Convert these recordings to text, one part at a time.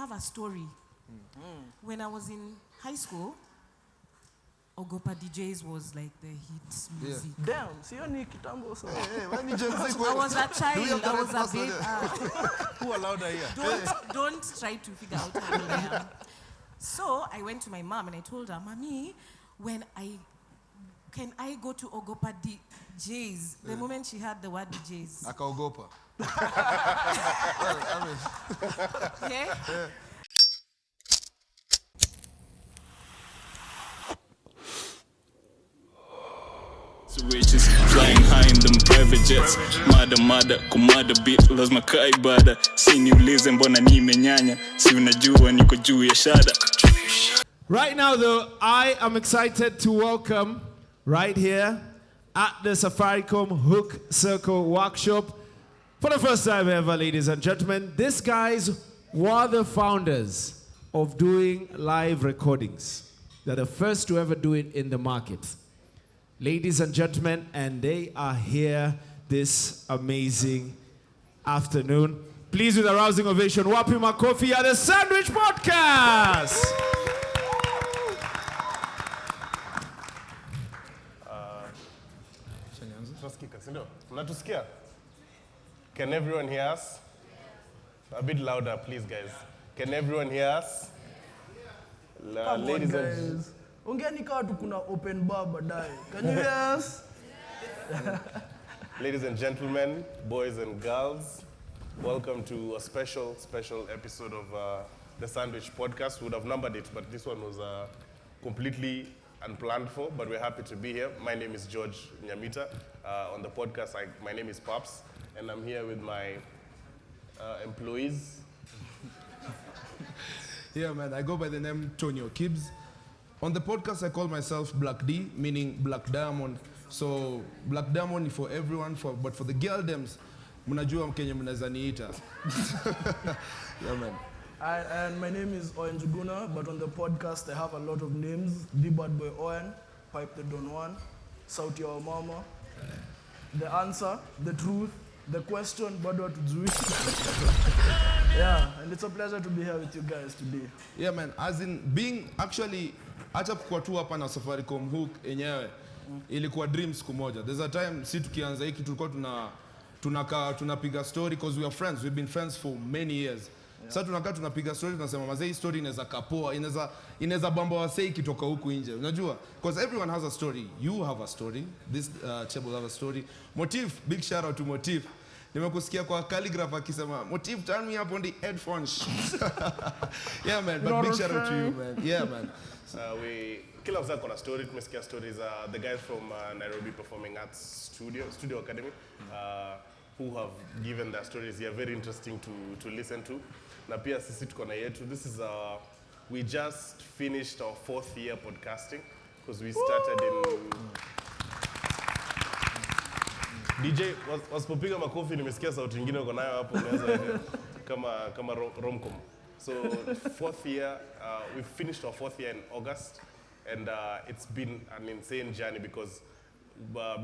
have a story. When I was in high school, Ogopa DJs was like the hit music. Damn, sioni kitambo so. I was a child. I was a baby. Who allowed her here? Don't try to figure out how old I am. So I went to my mom and I told her, Mommy, can I go to Ogopa DJs? The moment she heard the word DJs. Akaogopa. Yeah? Riches, flying high in them private jets. Mada, kumada beat, lazima kai bada. Si niulize mbona nimenyanya, si unajua niko juu ya shada. Right now though, I am excited to welcome right here at the Safaricom Hook Circle Workshop, for the first time ever, ladies and gentlemen, these guys were the founders of doing live recordings. They're the first to ever do it in the market. Ladies and gentlemen, and they are here this amazing afternoon. Please, with a rousing ovation, Wapi Makofi at the Sandwich Podcast. Can everyone hear us? A bit louder, please, guys. Can everyone hear us? Ladies and Ongeni kawa tukuna open bar badai. Can you hear us? Ladies and gentlemen, boys and girls, welcome to a special episode of the Sandwich Podcast. We would have numbered it, but this one was completely unplanned for, but we're happy to be here. My name is George Nyamita. On the podcast, my name is Paps, and I'm here with my employees. Yeah, man, I go by the name Tonyo Kibbs. On the podcast, I call myself Black D, meaning Black Diamond. So, Black Diamond is for everyone, but for the girldems, mnajua mkenye mnaweza niita. Yeah, man. And my name is Owen Juguna, but on the podcast, I have a lot of names. The Bad Boy Owen, Pipe the Don Juan, Sauti ya Mama, The Answer, The Truth, The Question, Bado Hatujui. Yeah, and it's a pleasure to be here with you guys today. Yeah, man, as in being actually, hata kwa tu hapa na Safaricom Hook enyewe, ilikuwa dreams siku moja. There's a time, si tukianza hiki tulikuwa tunapiga story, because we are friends, we've been friends for many years. Yeah. Sasa tunapiga story, tunasema mazee story inaweza kapoa, inaweza bamba wasei kitoka huku nje. Unajua? Because everyone has a story. You have a story. This table have a story. Motive, big shout out to Motive. Nimekusikia kwa calligraph akisema, Motive, turn me up on the headphones. Yeah, man, but big shout out to you, man. Yeah, man. Kila mzaa kona story, tumesikia stories, the guys from Nairobi Performing Arts Studio Academy, who have given their stories here, very interesting to listen to. Na pia sisi tuko na yetu. This is, we just finished our 4th year podcasting, because we started in... DJ, wasipopiga makofi, nimesikia sauti ingine uko nayo hapo, unaweza kama romcom. So 4th year, we finished our 4th year in August, and it's been an insane journey because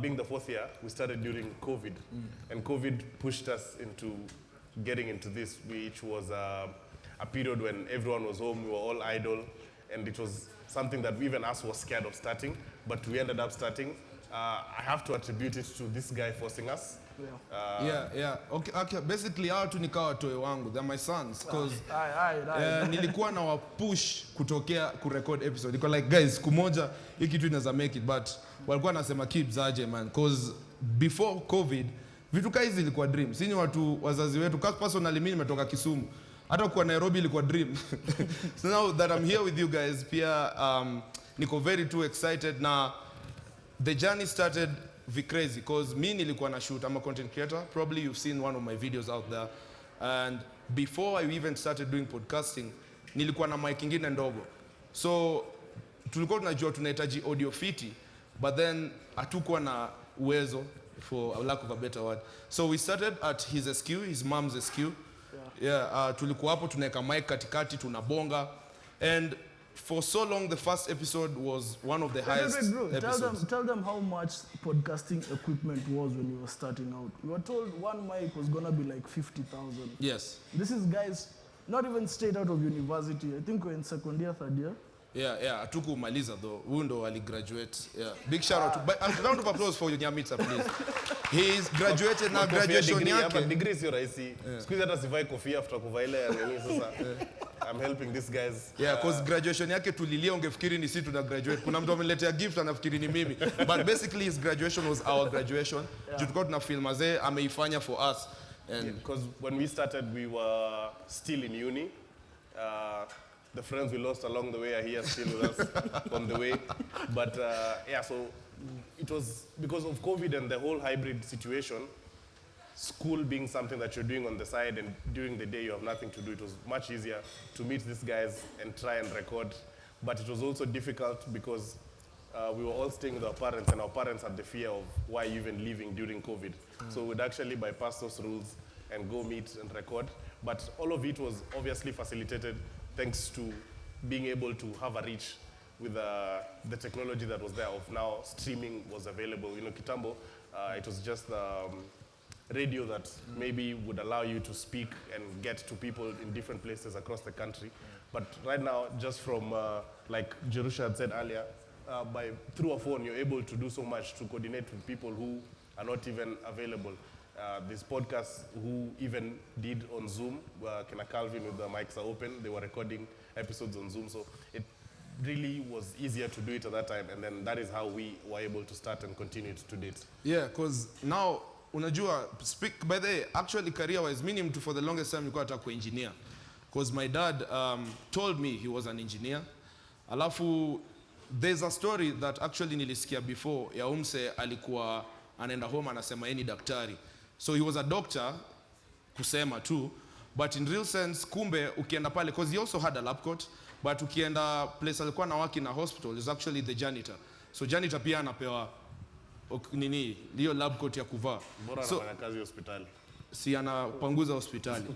being the 4th year, we started during COVID, and COVID pushed us into getting into this, which was a period when everyone was home, we were all idle, and it was something that even us were scared of starting, but we ended up starting. I have to attribute it to this guy forcing us. Yeah. Okay. Basically, hao tu nikawa toe wangu. They're my sons. Because nilikuwa na wa push kutokea kurecord episode. Niko like, guys, kumoja, hii kitu inaweza make it. But walikuwa nasema Kibbs aje, man. Because before COVID, vitu kama hizi ilikuwa dream. Sini watu wazazi wetu. Because personally, mimi nimetoka Kisumu. Hata kwa Nairobi ilikuwa dream. So now that I'm here with you guys, pia niko very too excited. Na the journey started crazy because me nilikuwa na shoot. I'm a content creator. Probably you've seen one of my videos out there. And before I even started doing podcasting, nilikuwa na mic ingine ndogo. So tulikuwa tunajua tunahitaji audio fiti, but then hatukuwa na uwezo, for a lack of a better word. So we started at his SQ, his mom's SQ. Yeah, tulikuwa hapo tunaweka mic katikati tunabonga, and for so long, the first episode was one of the highest episodes. Tell them how much podcasting equipment was when you were starting out. We were told one mic was going to be like 50,000. Yes. This is guys not even straight out of university. I think we're in second year, third year. Yeah, hatukumaliza though. Huyu ndo aligraduate. Yeah. Big shout out to a round of applause for Nyamitsa, please. He's graduated na graduation yake. Degree sio rahisi. Siku hizi hata sivai kofia after kuvaa ile nini sasa. I'm helping these guys. Yeah, cause graduation yake tulilia ungefikiri ni sisi tuna graduate. Kuna mtu ameniletea gift anafikiri ni mimi. But basically his graduation was our graduation. Tulikuwa tuna film mazee ameifanya for us. And because when we started we were still in uni. The friends we lost along the way are here still with us on the way. But so it was because of COVID and the whole hybrid situation, school being something that you're doing on the side and during the day you have nothing to do, it was much easier to meet these guys and try and record. But it was also difficult because we were all staying with our parents and our parents had the fear of why even leaving during COVID. So we'd actually bypass those rules and go meet and record. But all of it was obviously facilitated thanks to being able to have a reach with the technology that was there of now streaming was available. You know, Kitambo, it was just radio that maybe would allow you to speak and get to people in different places across the country. But right now, just from, like Jerusha had said earlier, through a phone, you're able to do so much to coordinate with people who are not even available. This podcast who even did on Zoom, Kena Calvin with the mics are open, they were recording episodes on Zoom, so it really was easier to do it at that time, and then that is how we were able to start and continue it to date. yeah, cause now unajua by the way, actually career wise mimi mtu for the longest time nilikuwa nataka kuwa engineer, cause my dad told me he was an engineer. Alafu there's a story that actually nilisikia before ya umse alikuwa anaenda home anasema yeye ni daktari. So he was a doctor kusema tu, but in real sense kumbe ukienda pale, because he also had a lab coat, but ukienda place alikuwa na work in a hospital is actually the janitor. So janitor pia anapewa nini hiyo lab coat ya kuvaa. Bora anafanya kazi hospitali. Si anapanguza hospitali.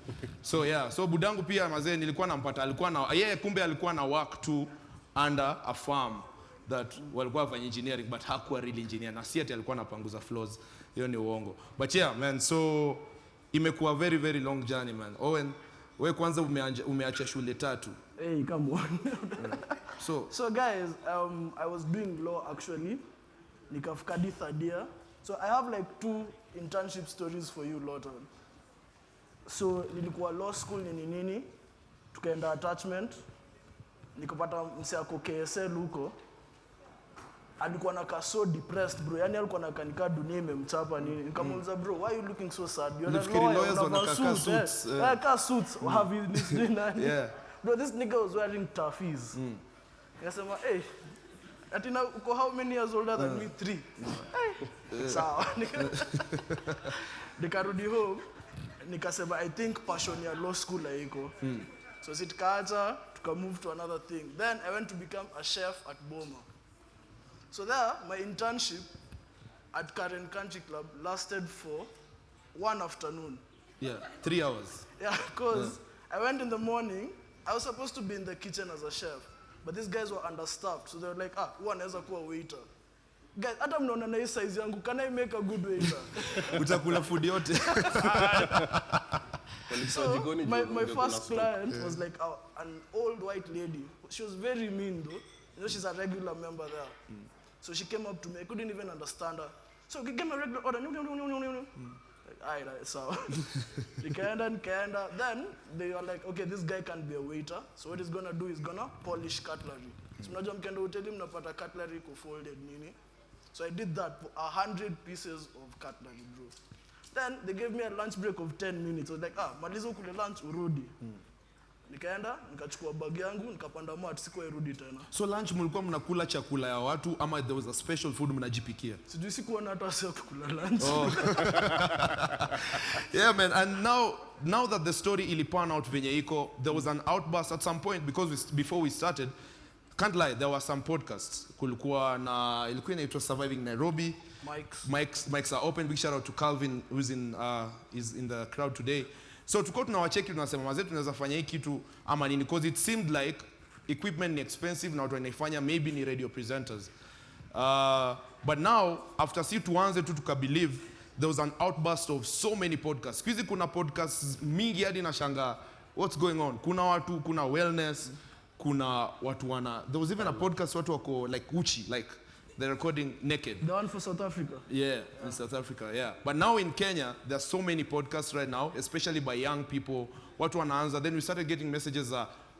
So yeah, so budangu pia mazee nilikuwa nampata, alikuwa na yeye kumbe alikuwa na work tu under a farm that walikuwa wafanya engineering but hakuwa really engineer, na si ati alikuwa anapanguza floors. Hiyo ni uongo. But yeah man, so imekuwa very very long journey man. Owen, wewe kwanza umeacha shule 3. Hey, come on. So guys, I was doing law actually. Nikafika third year. So I have like 2 internship stories for you, Lawton. So nilikuwa law school nini, tukaenda attachment. Nikapata mse ako KSL huko. Alikuwa nakaa so depressed bro. Yani alikuwa nakanika dunia imemchapa nini. Nikamuuliza bro, why are you looking so sad? You're a lawyer, lawyers wanaka suits. Ka suits. Have you listened nani? Yeah. Bro, this nigga was wearing tafis. Nikasema, hey, atina uko how many years older than me? 3. Hey. Sawa. Nikarudi home. Nikasema, I think passion ya law school haiko. So sitkaacha, tuka move to another thing. Then I went to become a chef at Boma. So there, my internship at Karen Country Club lasted for 1 afternoon. Yeah, 3 hours. Yeah, because I went in the morning. I was supposed to be in the kitchen as a chef, but these guys were understaffed. So they were like, who anaweza kuwa waiter? Guys, hata mnaona na hii size yangu, can I make a good waiter? Utakula food yote. So my first client was like an old white lady. She was very mean though. You know, she's a regular member there. So she came up to me. I couldn't even understand her. So give me a regular order. Like, alright, so Nikaenda. Then they were like, okay, this guy can be a waiter. So what he's gonna do is gonna polish cutlery. So mnajua mkienda hoteli mnapata cutlery folded nini. So I did that for 100 pieces of cutlery, bro. Then they gave me a lunch break of 10 minutes. I was like, maliza kule lunch urudi. Nikaenda, nikachukua bag yangu, nikapanda mat, sikuwa irudi tena. So lunch mlikuwa mnakula chakula ya watu ama there was a special food mnajipikia? Sijui sikuwa na hata wasi kukula lunch. Oh. Yeah man, and now that the story ilipan out venye iko, there was an outburst at some point because before we started, can't lie, there were some podcasts. Kulikuwa na ilikuwa inaitwa Surviving Nairobi. Mics are open. Big shout out to Calvin who's is in the crowd today. So tuko tunawacheki tunasema mazetu tunaweza fanya hii kitu ama nini, because it seemed like equipment ni expensive na watu wanaifanya maybe ni radio presenters. But now after si tuanze tu tukabelieve, there was an outburst of so many podcasts. Kwizi kuna podcasts mingi hadi na shanga what's going on? Kuna watu, kuna wellness, kuna watu wana. There was even a podcast watu wako like Uchi, like they're recording naked. The one for South Africa. Yeah, in South Africa, yeah. But now in Kenya, there's so many podcasts right now, especially by young people. Watu wanaanza. Then we started getting messages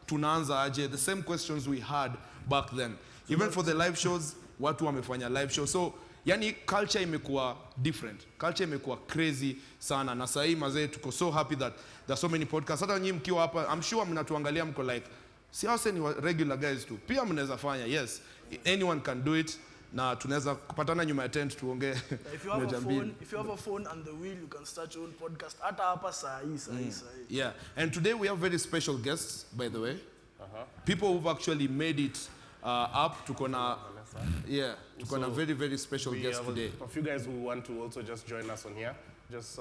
tunaanza aje, the same questions we had back then. Even for the live shows, watu wamefanya live show. So, yani culture imekuwa different. Culture imekuwa crazy sana. Na sahi mazee tuko so happy that there's so many podcasts. Hata nyinyi mkiwa hapa, I'm sure mnatuangalia mko like, si hao ni regular guys tu. Pia mnaweza fanya. Yes, anyone can do it. Na tunaweza kupatana nyuma ya tent tuongee. If you have a phone and the wheel, you can start your own podcast. Hata hapa sahi. Yeah, and today we have very special guests, by the way. People who've actually made it up. Tuko na very, very special guests today. A few guys who want to also just join us on here. Just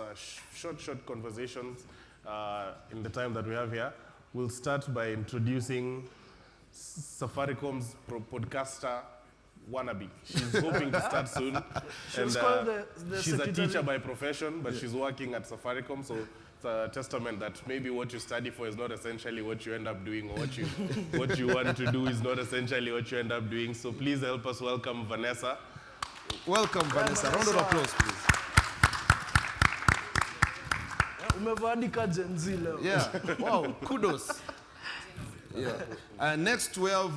short conversations in the time that we have here. We'll start by introducing Safaricom's podcaster, wannabe. She's hoping to start soon. She's a teacher by profession, but she's working at Safaricom, so it's a testament that maybe what you study for is not essentially what you end up doing, or what you want to do is not essentially what you end up doing. So please help us welcome Vanessa. Welcome, Vanessa. Round of applause, please. Umevadika Gen Z leo. Yeah. Wow. Kudos. Yeah. And next we have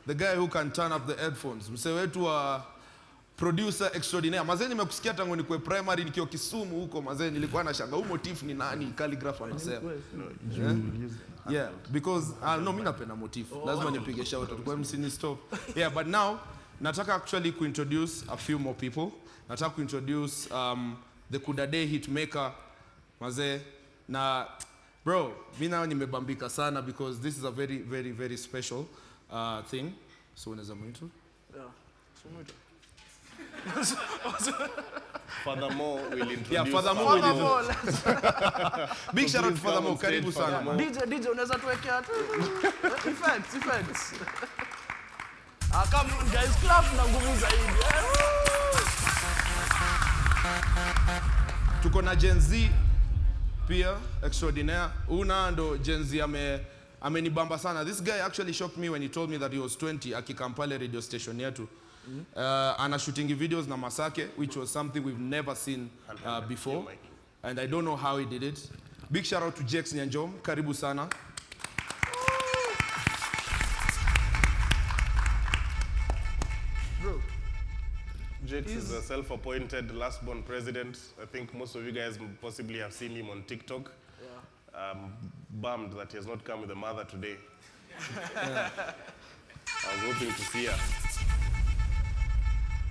the guy who can turn up the headphones. Mse wetu wa producer extraordinaire. Mazee nimekusikia tangu nikuwe primary nikiwa Kisumu huko mazee nilikuwa na shanga motif ni nani calligraph anasema. Yeah, because no mimi napenda motif. Lazima nipige shout out kwa msini stop. Yeah, but now nataka actually introduce a few more people. Nataka introduce the Kudade hitmaker mazee na bro, mimi nao nimebambika sana because this is a very, very, very special thing. So unaweza mwito? Yeah. So mwito. FatherMoh will introduce. Yeah, FatherMoh will introduce. Big shout out to FatherMoh. Karibu sana. DJ unaweza tuwekea tu effects. Come on guys, clap na nguvu zaidi. Tuko na Gen Z pia extraordinaire. Una ndo Gen Z amenibamba sana. This guy actually shocked me when he told me that he was 20 akikampale radio station yetu. Ana shooting videos na Masake, which was something we've never seen before. And I don't know how he did it. Big shout out to Jex Nyanjom. Karibu sana. Bro. Jex is a self-appointed last-born president. I think most of you guys possibly have seen him on TikTok. Yeah. Bummed that he has not come with a mother today. Yeah. I was hoping to see her.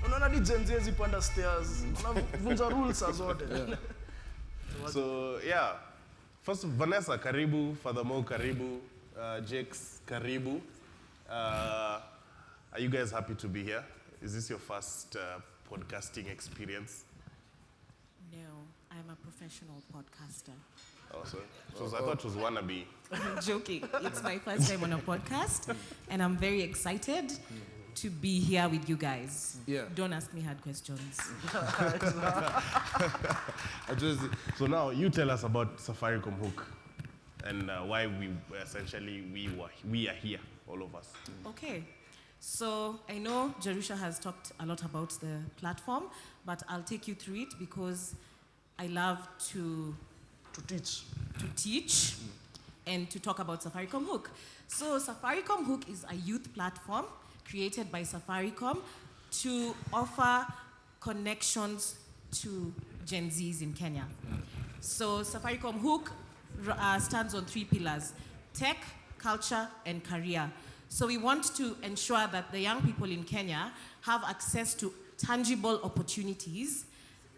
Unaona di Gen Z zipanda stairs. Unavunja rules zote. So, yeah. First, Vanessa, karibu. FatherMoh, karibu. Jex, karibu. Are you guys happy to be here? Is this your first podcasting experience? No, I'm a professional podcaster. Oh, sorry. So I thought it was wannabe. I'm joking. It's my first time on a podcast, and I'm very excited to be here with you guys. Yeah. Don't ask me hard questions. So now you tell us about Safaricom Hook and why we are here, all of us. Okay. So I know Jerusha has talked a lot about the platform, but I'll take you through it because I love to teach and to talk about Safaricom Hook. So Safaricom Hook is a youth platform created by Safaricom to offer connections to Gen Zs in Kenya. So Safaricom Hook stands on 3 pillars: tech, culture, and career. So we want to ensure that the young people in Kenya have access to tangible opportunities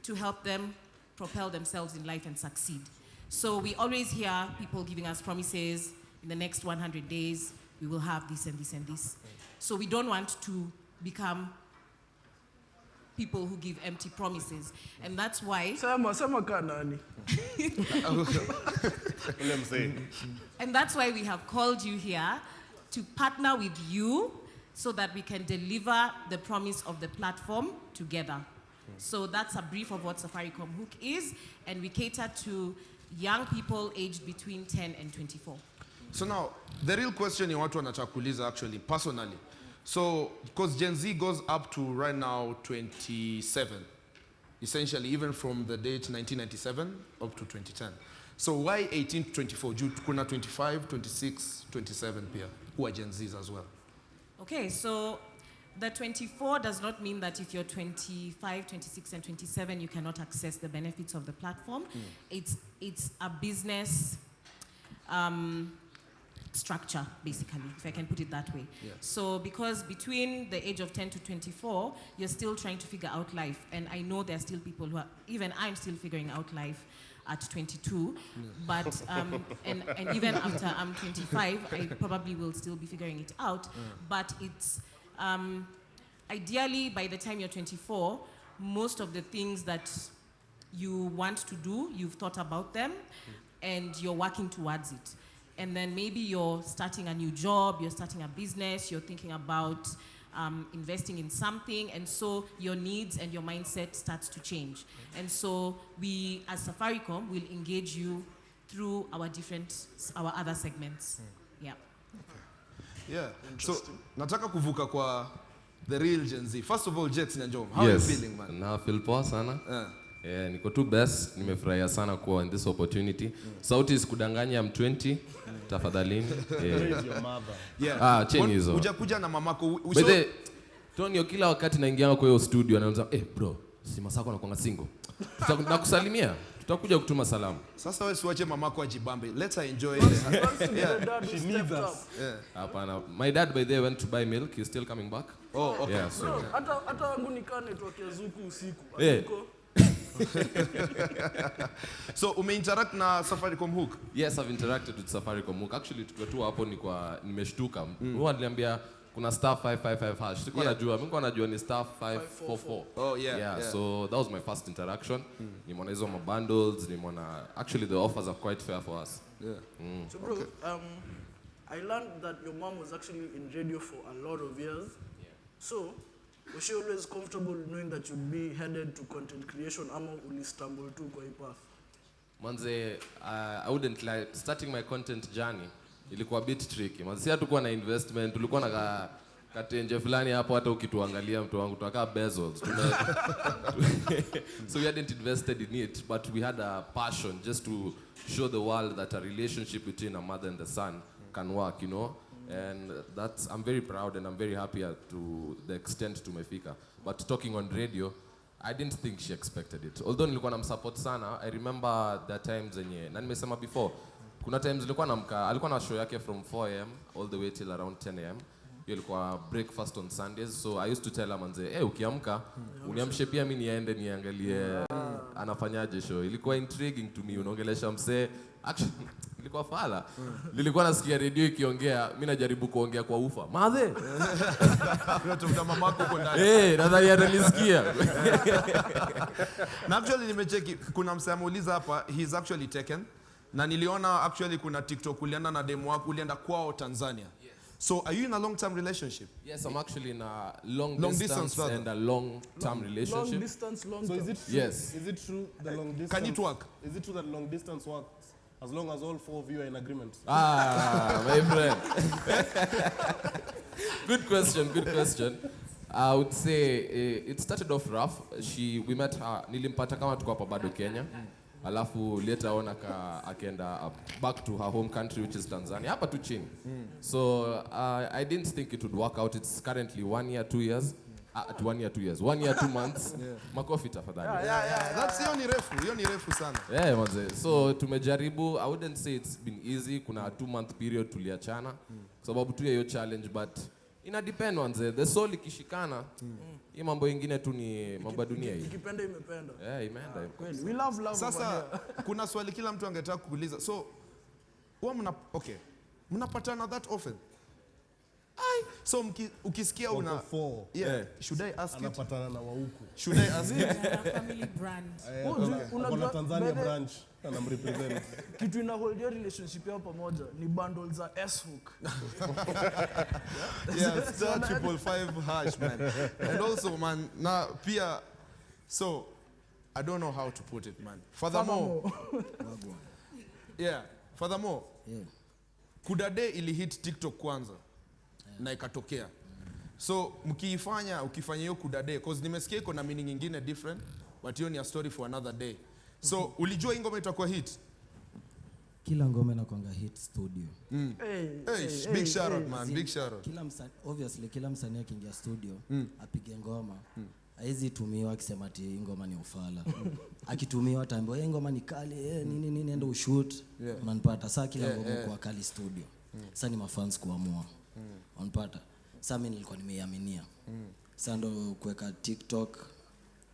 to help them propel themselves in life and succeed. So we always hear people giving us promises: in the next 100 days, we will have this and this and this. So we don't want to become people who give empty promises. And that's why... Sema kanani. And that's why we have called you here to partner with you so that we can deliver the promise of the platform together. So that's a brief of what Safaricom Hook is, and we cater to young people aged between 10 and 24. So now, the real question you want to anachakuliza actually, personally. So, because Gen Z goes up to right now 27, essentially, even from the date 1997 up to 2010. So why 18 to 24? Juu kuna 25, 26, 27 pia, who are Gen Zs as well. Okay, so the 24 does not mean that if you're 25, 26, and 27, you cannot access the benefits of the platform. It's a business structure, basically, if I can put it that way. Yeah. So because between the age of 10 to 24, you're still trying to figure out life. And I know there are still people who are, even I'm still figuring out life at 22, but and even after I'm 25, I probably will still be figuring it out. But it's ideally by the time you're 24, most of the things that you want to do, you've thought about them, and you're working towards it. And then maybe you're starting a new job, you're starting a business, you're thinking about investing in something, and so your needs and your mindset starts to change. And so we, as Safaricom, will engage you through our other segments. Yeah. Yeah. So, nataka kuvuka kwa the real Gen Z. First of all, Jets Nyanjom, how are you feeling, man? Na feel poa sana. Niko tu best, nimefurahia sana kuwa in this opportunity. Sauti isikudanganya, I'm 20. Tafadhalini. Cheni hizo. Ujakuja na mamako. Bede, Tonyo kila wakati naingia kwa hiyo studio anauliza, bro, si masako na kuanga single. Nakusalimia. Tutakuja kutuma salamu. Sasa wewe siwache mamako ajibambe. Let's her enjoy. She needs us. Hapana. My dad by the way went to buy milk. He's still coming back. Oh, okay. Yeah, so. Hata wangu nikane tuakia zuku usiku. So umeinteract na Safaricom Hook? Yes, I've interacted with Safaricom Hook. Actually tukiwa tu hapo nimeshtuka. Huwa niliambia kuna star 555 hash. Sikuwa najua, mimi najua ni star 544. Oh yeah. So that was my first interaction. Nimeona hizo bundles, actually the offers are quite fair for us. So bro, I learned that your mom was actually in radio for a lot of years. So was she always comfortable knowing that you'd be headed to content creation ama uli stumble tu kwa hii path? Manze, I wouldn't lie, starting my content journey ilikuwa a bit tricky. Manze, si hatukuwa na investment, tulikuwa na katenje fulani hapo, hata ukituangalia mtu wangu tunakaa Bezos. So we hadn't invested in it, but we had a passion just to show the world that a relationship between a mother and the son can work, you know. And I'm very proud and I'm very happy to the extent tumefika. But talking on radio, I didn't think she expected it. Although nilikuwa namsupport sana, I remember the times zenye, na nimesema before, kuna times nilikuwa alikuwa na show yake from 4 am all the way till around 10 am. Ilikuwa breakfast on Sundays, so I used to tell her manze, ukiamka, uniamshe pia mimi niende niangalie anafanyaje show. Ilikuwa intriguing to me, unaongelesha msee. Actually, nilikuwa fala. Nilikuwa nasikia radio ikiongea, mimi najaribu kuongea kwa ufa. Madhe. Unatafuta mamako huko ndani. Nadhani atanisikia. Na actually nimecheki kuna msee ameuliza hapa, he's actually taken. Na niliona actually kuna TikTok ulienda na demo wako ulienda kwao Tanzania. So are you in a long-term relationship? Yes, I'm actually in a long distance and a long-term relationship. Long distance, long So term. is it true? Yes. Is it true the long distance? Can it work? Is it true that long distance works as long as all 4 of you are in agreement? My friend. Good question. I would say it started off rough. We met her, nilimpata kama tuko hapa bado Kenya. Alafu later on akaenda back to her home country, which is Tanzania. Hapa tu chini. So I didn't think it would work out. It's currently 1 year, 2 years. 1 year, 2 years. 1 year, 2 months. Makofi tafadhali. Yeah. That's hiyo ni refu sana. Yeah, manze. So tumejaribu. I wouldn't say it's been easy. Kuna a 2-month period tuliachana. Sababu tu hiyo challenge, but ina depend manze. The soul ikishikana. Hii mambo ingine tu ni mambo ya dunia hii. Ikipenda imependa. Imeenda. Kweli. We love. Sasa kuna swali kila mtu angetaka kuuliza. So mnapatana that often? So ukisikia una 4. Should I ask it? Anapatana na wa huku. Should I ask it? Family brand. Kuna Tanzania branch anamrepresent. Kitu ina hold your relationship yao pamoja ni bundles za S-Hook. Yeah, star 555 hash, man. And also, man, so I don't know how to put it, man. FatherMoh. Yeah. FatherMoh. Yeah. Kudade ili hit TikTok kwanza. Yeah. Na ikatokea. So ukifanya hiyo kudade, cause nimesikia iko na meaning nyingine different, but hiyo ni a story for another day. So ulijua hii ngoma itakuwa hit? Kila ngoma inakuanga hit studio. Big shout out man, big shout out. Obviously kila msanii akiingia studio apige ngoma. Haizi tumiwa akisema ati ngoma ni ufala. Akitumiwa ataambiwa ngoma ni kali, nini nenda ushoot. Unanipata saa kila ngoma kwa kali studio. Sasa ni mafans kuamua. Unanipata? Sasa mimi nilikuwa nimeiaminia. Sasa ndo kuweka TikTok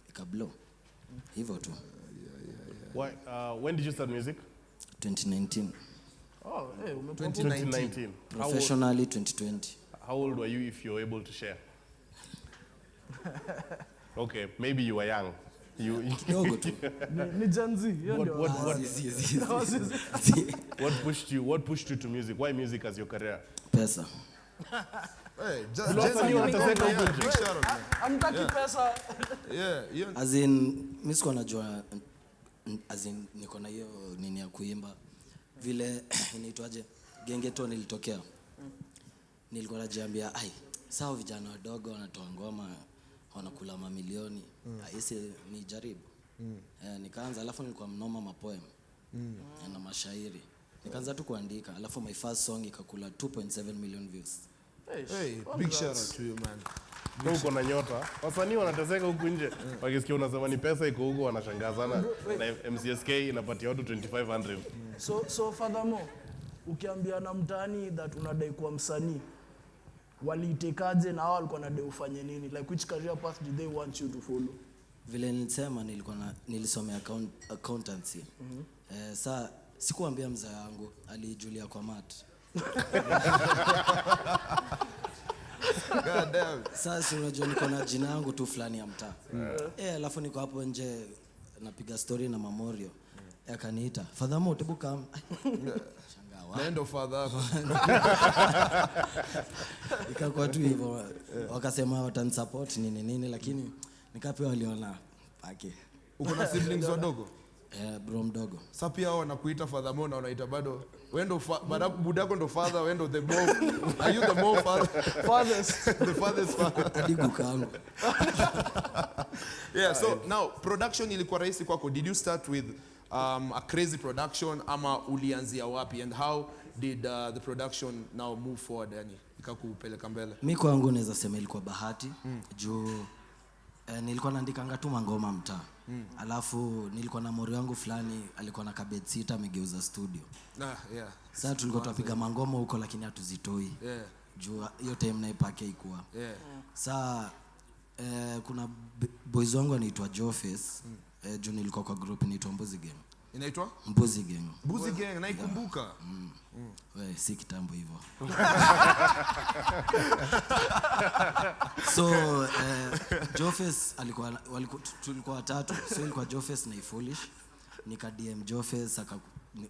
ikablow. Hivyo tu. When did you start music? 2019. Oh, hey, 2019. Professionally 2020. How old were you, if you're able to share? Okay, maybe you were young. Kidogo tu. Ni Gen Z. What pushed you to music? Why music as your career? Pesa. Hey, Amtaki pesa. Yeah. As in, mimi siko najua, as in niko na hiyo nini ya kuimba. Vile inaitwaje? Gengeton ilitokea. Nilikuwa najiambia, sawa vijana wadogo wanatoa ngoma wanakula mamilioni. Hisi ni jaribu. Nikaanza, alafu nilikuwa mnoma mapoem. Na mashairi. Nikaanza tu kuandika, alafu my first song ikakula 2.7 million views. Hey, big shout out to you man. Uko na nyota. Wasanii wanateseka huku nje. Wakisikia unasema ni pesa iko huko wanashangazana. Na MCSK inapatia watu 2500. So FatherMoh, ukiambia na mtaani that unadai kuwa msanii, waliitekaje na hao walikuwa wanadai ufanye nini? Like which career path did they want you to follow? Vile nilisema nilisomea accountancy. Sasa sikuambia mzee wangu, alijulia kwa mat. God damn. Sasa unajua niko na jina yangu tu fulani ya mtaa. Alafu niko hapo nje napiga story na Mamorio. Akaniita, FatherMoh tebu come. Shangaa. Nendo father. Ikakuwa tu hivyo. Wakasema watanisupport nini lakini nikapewa waliona pake. Uko na siblings wadogo? Bro mdogo. Sasa pia wao wanakuita FatherMoh na wanaita bado wendo budako ndo father, wendo the Moh. Are you the Moh father? The father's father. Adigu kangu. Yeah, so now production ilikuwa rahisi kwako. Did you start with a crazy production ama ulianzia wapi, and how did the production now move forward, yani ikakupeleka mbele? Mimi kwangu naweza sema ilikuwa bahati juu nilikuwa naandikanga tu mangoma mtaa. Alafu nilikuwa na mori wangu fulani alikuwa na kabed sita amegeuza studio. Yeah. Sasa tulikuwa tunapiga mangoma huko lakini hatuzitoi. Juu hiyo time na ipake ikuwa. Sasa kuna boys wangu anaitwa Jofes. Juu nilikuwa kwa group inaitwa Mbuzi Gang. Inaitwa? Mbuzi Gang. Mbuzi Gang, naikumbuka. Wewe si kitambo hivyo. So Jofes tulikuwa watatu. So ilikuwa Jofes na Foolish. Nika DM Jofes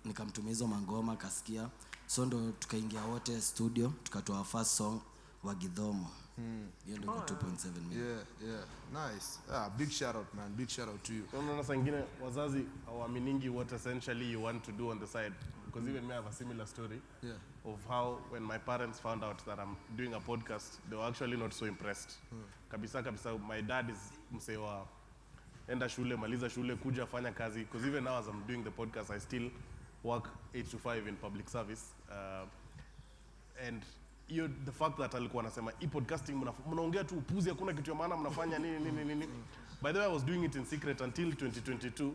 nikamtumiza mangoma akasikia. So ndo tukaingia wote studio tukatoa first song wa Gidhomo. Hiyo ndio 2.7 million. Yeah. Nice. Big shout out man. Big shout out to you. Unaona saa ingine wazazi hawaaminigi what essentially you want to do on the side. Because even me I have a similar story of how when my parents found out that I'm doing a podcast, they were actually not so impressed. Kabisa my dad is msee wa enda shule, maliza shule, kuja fanya kazi. Because even now as I'm doing the podcast, I still work 8 to 5 in public service. And the fact that alikuwa anasema podcasting mnaongea tu upuzi, hakuna kitu ya maana mnafanya nini. By the way, I was doing it in secret until 2022.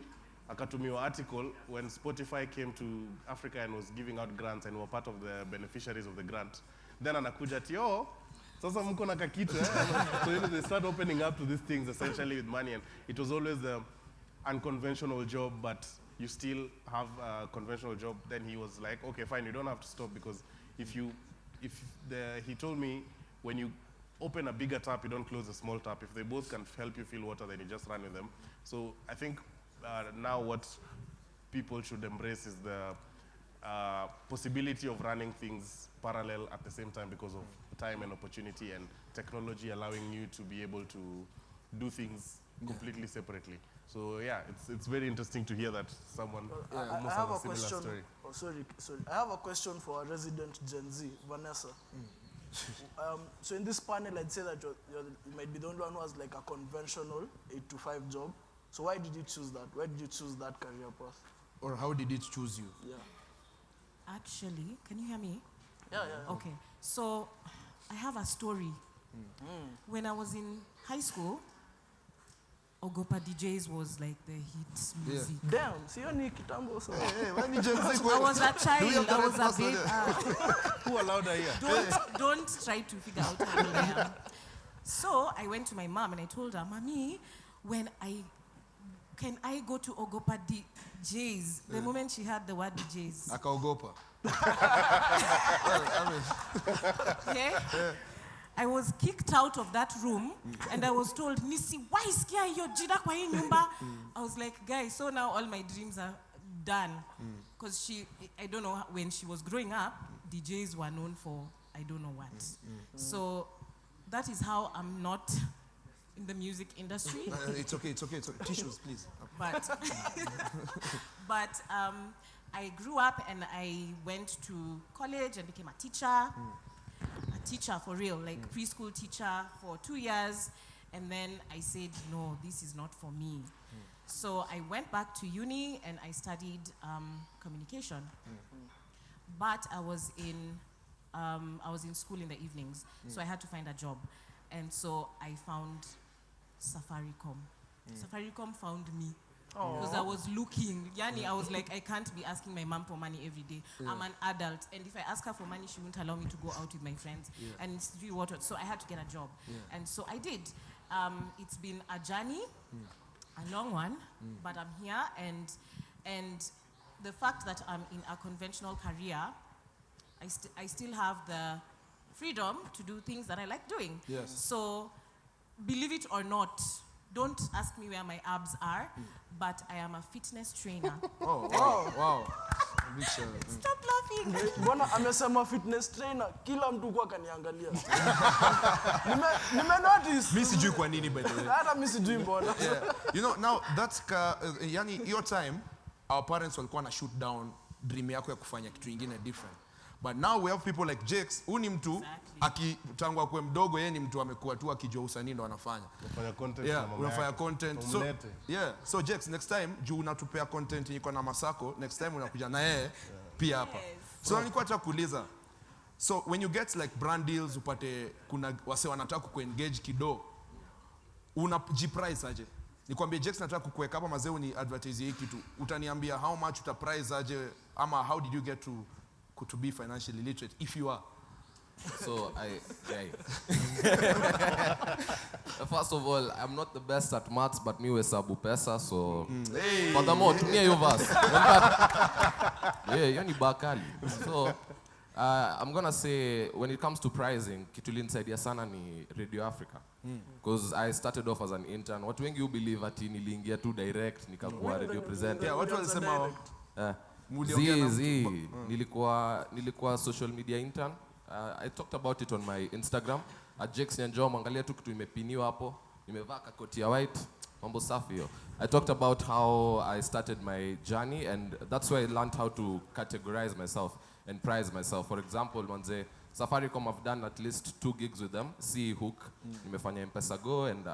Akatumiwa article when Spotify came to Africa and was giving out grants and were part of the beneficiaries of the grant. Then anakuja ati sasa mko na kakitu So they start opening up to these things essentially with money, and it was always the unconventional job, but you still have a conventional job. Then he was like, okay, fine, you don't have to stop, because he told me when you open a bigger tap, you don't close a small tap. If they both can help you fill water, then you just run with them. So I think now what people should embrace is the possibility of running things parallel at the same time, because of time and opportunity and technology allowing you to be able to do things completely separately. So yeah, it's very interesting to hear that someone almost I have has a a similar question. story. Oh, sorry. I have a question for a resident Gen Z, Vanessa. So in this panel, I'd say that you might be the only one who has like a conventional 8-to-5 job. So why did you choose that? Why did you choose that career path? Or how did it choose you? Yeah. Actually, can you hear me? Yeah. Okay. So I have a story. When I was in high school, Ogopa DJs was like the hit music. Damn, see you kitambo so. Hey, when you just I was a child. I was a baby. Who allowed her here? Don't try to figure out how old I am. So I went to my mom and I told her, Mommy, can I go to Ogopa DJs? The moment she heard the word DJs. Akaogopa. Okay? I was kicked out of that room and I was told, Nisi, why skia yo jida kwa hii nyumba? I was like, guys, so now all my dreams are done. Because I don't know, when she was growing up, DJs were known for I don't know what. So that is how I'm not in the music industry. It's okay. Tissues, please. But I grew up and I went to college and became a teacher. A teacher for real, like preschool teacher for 2 years. And then I said, no, this is not for me. So I went back to uni and I studied communication. But I was in school in the evenings, so I had to find a job. And so I found Safaricom. Safaricom found me. Because I was looking. Yani, I was like, I can't be asking my mom for money every day. I'm an adult. And if I ask her for money, she won't allow me to go out with my friends. And it's really what. So I had to get a job. And so I did. It's been a journey, a long one, but I'm here. And the fact that I'm in a conventional career, I still have the freedom to do things that I like doing. Yes. So, believe it or not, don't ask me where my abs are, but I am a fitness trainer. Wow. Stop laughing. Bwana amesema fitness trainer, kila mtu kwa kaniangalia. Nime notice. Mimi sijui kwa nini by the way. Hata mimi sijui mbona. You know, now that's yani your time our parents walikuwa na shoot down dream yako ya kufanya kitu kingine different. But now we have people like Jakes, huyu ni mtu akitangwa kwa mdogo, yeye ni mtu amekuwa tu akijua usanii ndo anafanya. Unafanya content Yeah, na mama unafanya yake. content. So yeah, so Jakes, next time juu unatupea content iko na Masako, next time unakuja na yeye pia hapa. So nilikuwa nataka kuuliza. So when you get like brand deals upate kuna wase wanataka kuengage kidogo, unajiprice aje? Nikwambie Jakes, nataka kukuweka hapa mazee ni advertise hii kitu. Utaniambia how much utaprice aje ama how did you get to be financially literate if you are? So first of all, I'm not the best at maths, but me wesabu pesa, so FatherMoh, tumia hiyo verse. Hiyo ni bakali. So I'm gonna say when it comes to pricing, kitu linisaidia sana ni Radio Africa. Because I started off as an intern. Watu wengi believe ati niliingia tu direct nikakuwa radio presenter. Yeah, watu walisema nilikuwa social media intern. I talked about it on my Instagram. Jakes Nyanjom, angalia tu kitu imepiniwa hapo. Nimevaa kakoti ya white. Mambo safi hiyo. I talked about how I started my journey, and that's where I learned how to categorize myself and price myself. For example, manze, Safaricom, I've done at least 2 gigs with them. Hook, nimefanya M-Pesa Go, and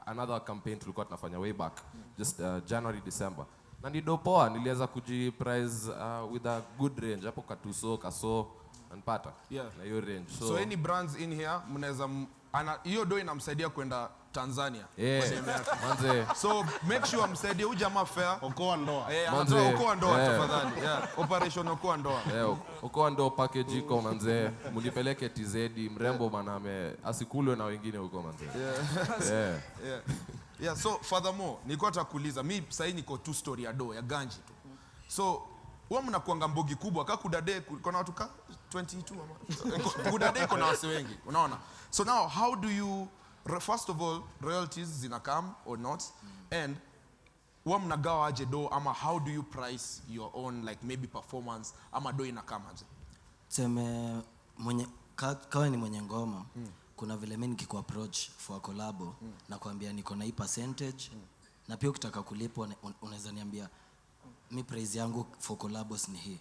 another campaign tulikuwa tunafanya way back, just January, December. Na ndido poa, niliweza kujiprice with a good range. Hapo katuso, kaso, anpata. Yeah. Na hiyo range. So any brands in here, mnaweza hiyo do inamsaidia kwenda Tanzania. Yeah. Manze. So make sure msaidie huyu jamaa fair. Okoa ndoa. Anatoa okoa ndoa tafadhali. Yeah, operation okoa ndoa. Okoa ndoa package iko manze. Mulipeleke TZ, mrembo bana asikulwe na wengine huko manze. Yeah, so FatherMoh, nilikuwa natakuuliza, mimi sasa niko tu story ya do ya ganji tu. So wao mnakuanga mbogi kubwa kaka kudade kuna watu ka 22 ama kudade kuna wase wengi, unaona? So now how do you, first of all, royalties zina come or not, and wao mnagawa aje do ama how do you price your own like maybe performance ama do ina kama aje? Sema kawa ni mwenye ngoma, kuna vile mimi nikikuapproach for a collab na kuambia niko na hii percentage na pia ukitaka kulipwa unaweza niambia mi praise yangu for collabs ni hii.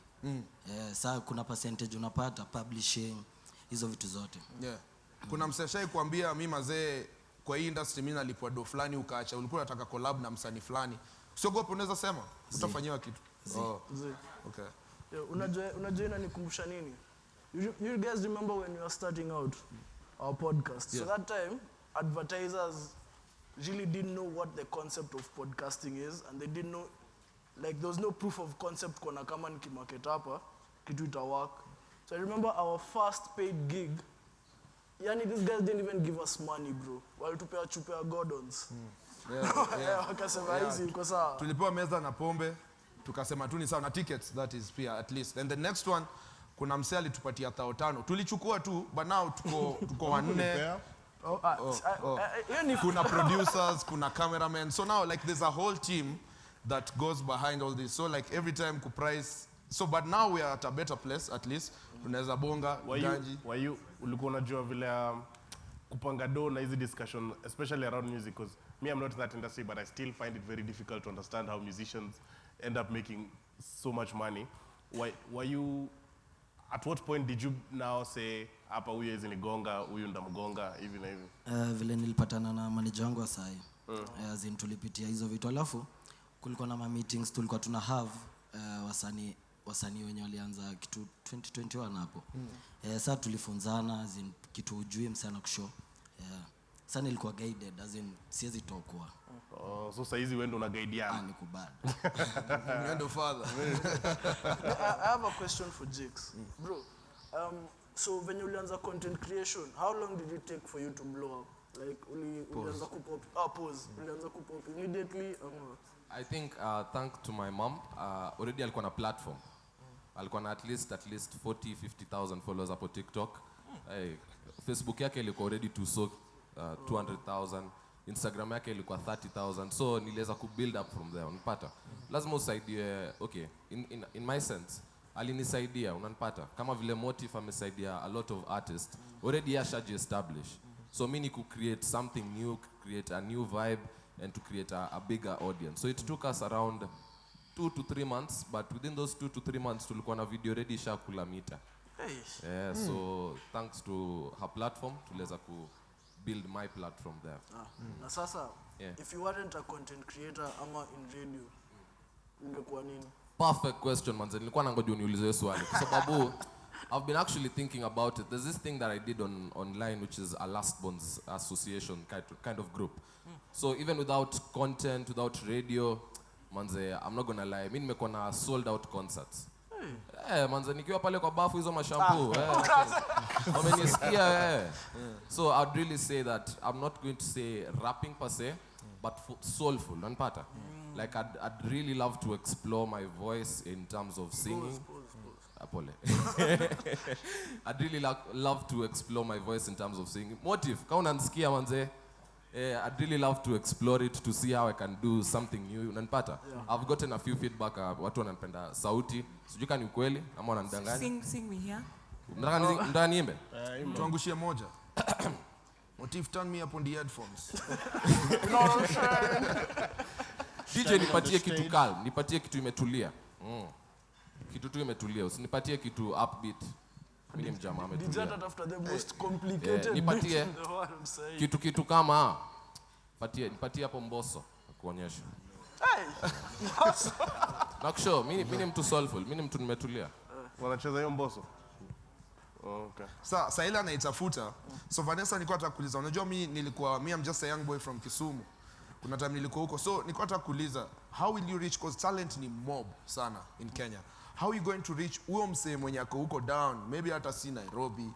Saa kuna percentage unapata publishing hizo vitu zote. Kuna mseshai kuambia mimi mazee kwa hii industry mimi nalipwa do fulani ukaacha, ulikuwa unataka collab na msanii fulani, usiogope, unaweza sema utafanyiwa kitu. Okay. Unajua inanikumbusha nini? You guys remember when we were starting out our podcast? So that time advertisers really didn't know what the concept of podcasting is, and they didn't know, like there was no proof of concept kona kama nikimarket hapa kitu ita work. So I remember our first paid gig, yani these guys didn't even give us money, bro. Walitupea chupa ya Gordons. Wakasema hizi kwa sawa. Tulipewa meza na pombe, tukasema tu ni sawa na tickets, that is pia at least. And the next one kuna msee alitupatia 5,000. Tulichukua tu, but now tuko wanne. Kuna producers, kuna cameramen. So now like there's a whole team that goes behind all this. So like every time ku price. So but now we are at a better place at least. Tunaweza bonga ganji. Ulikuwa unajua vile kupanga do na hizi discussion especially around music, because me I'm not in that industry but I still find it very difficult to understand how musicians end up making so much money. Were you at what point did you now say hapa huyu hizi ni gonga, huyu ndamgonga hivi na hivi? Vile nilipatana na manager wangu wa sai. As in tulipitia hizo vitu, alafu kulikuwa na meetings tulikuwa tuna have wasanii wenye walianza kitu 2021 hapo. Sasa tulifunzana as in kitu ujui msana kushow. Sasa nilikuwa guided as in siwezi tokwa. So sasa hizi wewe ndo una guide yana. Niko bad. Ndio father. I have a question for Jakes. Bro, so when you ulianza content creation, how long did it take for you to blow up? Like ulianza kupop, pause. Ulianza kupop immediately? I think thanks to my mom, already alikuwa na platform. Alikuwa na at least 40-50,000 followers hapo TikTok. Facebook yake ilikuwa already to so 200,000. Instagram yake ilikuwa 30,000. So niliweza ku build up from there. Unapata? Lazima usaidie, okay, in my sense alinisaidia, unanipata? Kama vile Motif amesaidia a lot of artists. Already yashaji establish. So mimi ni ku create something new, create a new vibe and to create a bigger audience. So it took us around 2 to 3 months, but within those 2 to 3 months tulikuwa na video ready shakula mita. So thanks to her platform tuliweza ku build my platform there. Na sasa if you weren't a content creator ama in radio ungekuwa nini? Perfect question manze, nilikuwa nangoja uniulize hiyo swali kwa sababu I've been actually thinking about it. There's this thing that I did online which is a Last Bones Association kind of group. So even without content, without radio, manze, I'm not gonna lie, mimi nimekuwa na sold out concerts. Manze, nikiwa pale kwa bafu hizo mashampoo. Wamenisikia. So I'd really say that I'm not going to say rapping per se, but soulful, unapata? Like I'd really love to explore my voice in terms of singing. Apole. I'd really love to explore my voice in terms of singing. Motive, kama unanisikia manze, I'd really love to explore it to see how I can do something new. Unanipata? I've gotten a few feedback, watu wanapenda sauti. Sijui kama ni ukweli ama wananidanganya. Sing me here. Nataka niimbe. Tuangushie moja. Motif, turn me up on the headphones. DJ nipatie kitu calm, nipatie kitu imetulia. Kitu tu imetulia, usinipatie kitu upbeat. Mimi ni mjamaa ametulia. DJ after the most complicated nipatie in the world, I'm saying. kitu kama nipatie hapo Mbosso kuonyesha. Mbosso. Nakusho, mimi ni mtu soulful, mimi ni mtu nimetulia. Wanacheza hiyo Mbosso. Okay. Sasa ile anaitafuta. So Vanessa nilikuwa nataka kuuliza, unajua I'm just a young boy from Kisumu. Kuna time nilikuwa huko. So nilikuwa nataka kuuliza, how will you reach, cause talent ni mob sana in Kenya. How are you going to reach huyo msee mwenye ako huko down, maybe hata si Nairobi,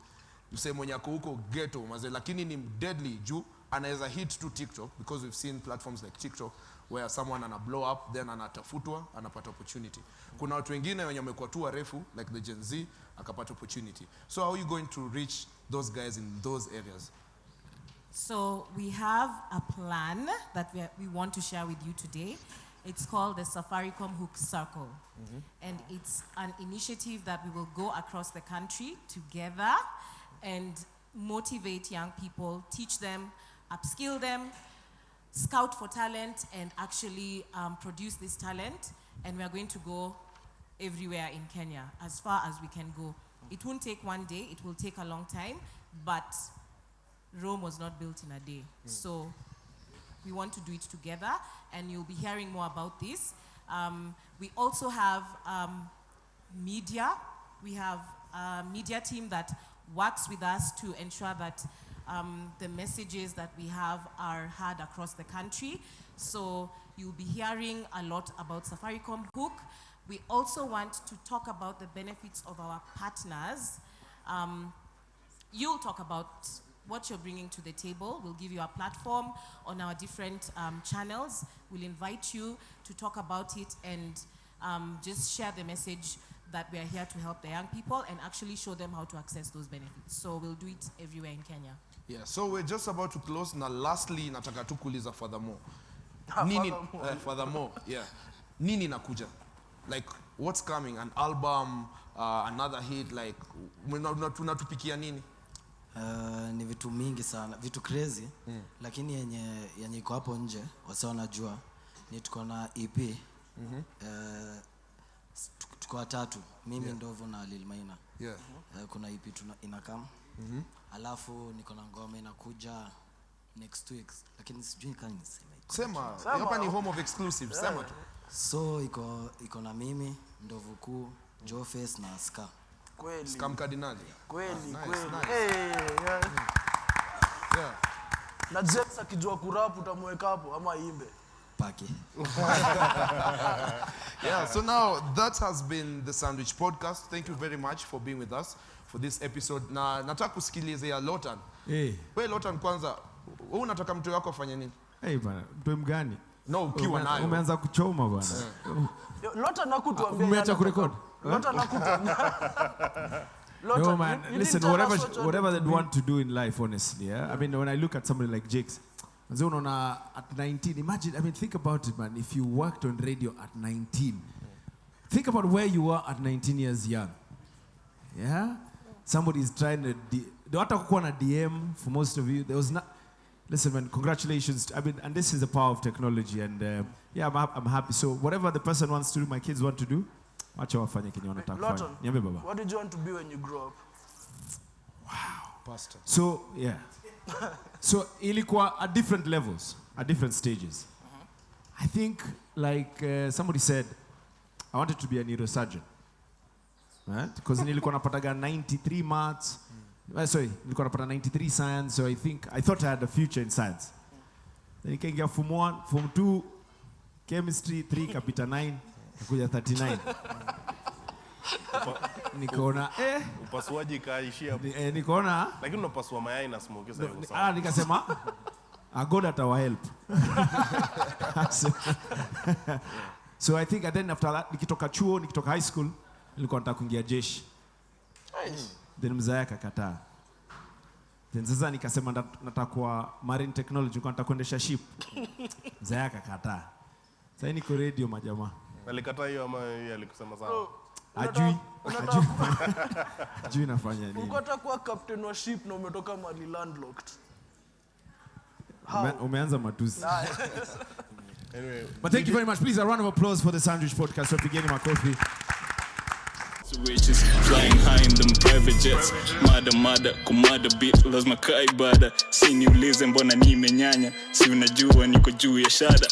msee mwenye ako huko ghetto maze, lakini ni deadly juu anaweza hit to TikTok, because we've seen platforms like TikTok where someone ana blow up then anatafutwa, anapata opportunity. Kuna watu wengine wenye wamekuwa tu warefu like the Gen Z akapata opportunity. So how are you going to reach those guys in those areas? So we have a plan that we want to share with you today. It's called the Safaricom Hook Circle. And it's an initiative that we will go across the country together and motivate young people, teach them, upskill them, scout for talent and actually produce this talent, and we are going to go everywhere in Kenya, as far as we can go. It won't take one day, it will take a long time, but Rome was not built in a day. So we want to do it together, and you'll be hearing more about this. We also have media. We have a media team that works with us to ensure that the messages that we have are heard across the country. So you'll be hearing a lot about Safaricom Hook. We also want to talk about the benefits of our partners. You'll talk about what you're bringing to the table. We'll give you a platform on our different channels. We'll invite you to talk about it and just share the message that we are here to help the young people and actually show them how to access those benefits. So we'll do it everywhere in Kenya. Yeah, so we're just about to close. Now, lastly, nataka tu kuuliza FatherMoh. FatherMoh, yeah. Nini nakuja? Like, what's coming? An album, another hit, like, unatupikia nini? Ni vitu mingi sana, vitu crazy, lakini yenye iko hapo nje, wase wanajua, ni tuko na EP, tuko watatu, mimi Ndovu na Lil Maina. Yeah. Kuna EP inakam, alafu niko na ngoma inakuja next week, lakini sijui kama niseme. Sema, hapa ni home of exclusive, sema tu. So iko na mimi, Ndovu Kuu, Joeface na Ska. Kweli. Scam Cardinali. Kweli, Nice, kweli. nice. Yeah. Yeah. Na James akijua kurap utamweka hapo ama imbe. Paki. Yeah, so now that has been the Sandwich Podcast. Thank you very much for being with us for this episode. Na nataka kusikilizia Lotan. Wewe Lotan kwanza, wewe unataka mtu wako afanye nini? Bana, mtu mgani? No, ukiwa nayo. Umeanza kuchoma bana. Lotan nakutuambia. Umeacha kurekod? Lotan nakutuambia. No man, listen, whatever they want to do in life, honestly, yeah? I mean, when I look at somebody like Jakes, at 19, imagine, I mean, think about it, man. If you worked on radio at 19, think about where you were at 19 years young. Yeah? Somebody is trying to, there was a DM for most of you. There was not, listen, man, congratulations. I mean, and this is the power of technology, and yeah, I'm happy. So whatever the person wants to do, my kids want to do, Lotan, what did you want to be when you grow up? Wow. Pastor. So, yeah. So, ilikuwa at different levels, at different stages. I think, like somebody said, I wanted to be a neurosurgeon. Right? Because nilikuwa napataga 93 maths. Nilikuwa napata 93 science, so I thought I had a future in science. Then nikaingia form 1, form 2, chemistry, 3, kapita 9, nikuja 39. Nikaona upasuaji kaishia hapo. Nikaona lakini unapasua mayai na smoke sasa hiyo sawa. Nikasema God atawa help. So I think then after that nikitoka chuo, nikitoka high school, nilikuwa nataka kuingia jeshi. Then mzee akakataa. Then sasa nikasema nataka kuwa marine technology, nilikuwa nataka kuendesha ship. Mzee akakataa. Sasa niko radio majamaa. Alikataa hiyo ama yeye alikusema sawa? Ajui nafanya nini. Unataka kuwa captain wa ship na umetoka mali landlocked. Umeanza matusi. Anyway, but thank you very much. Please, a round of applause for the Sandwich Podcast for beginning my coffee. Witches flying high in them private jets. Mada kumada beat lazima kaibada. Si niulize mbona nimenyanya. Si unajua niko juu ya shada.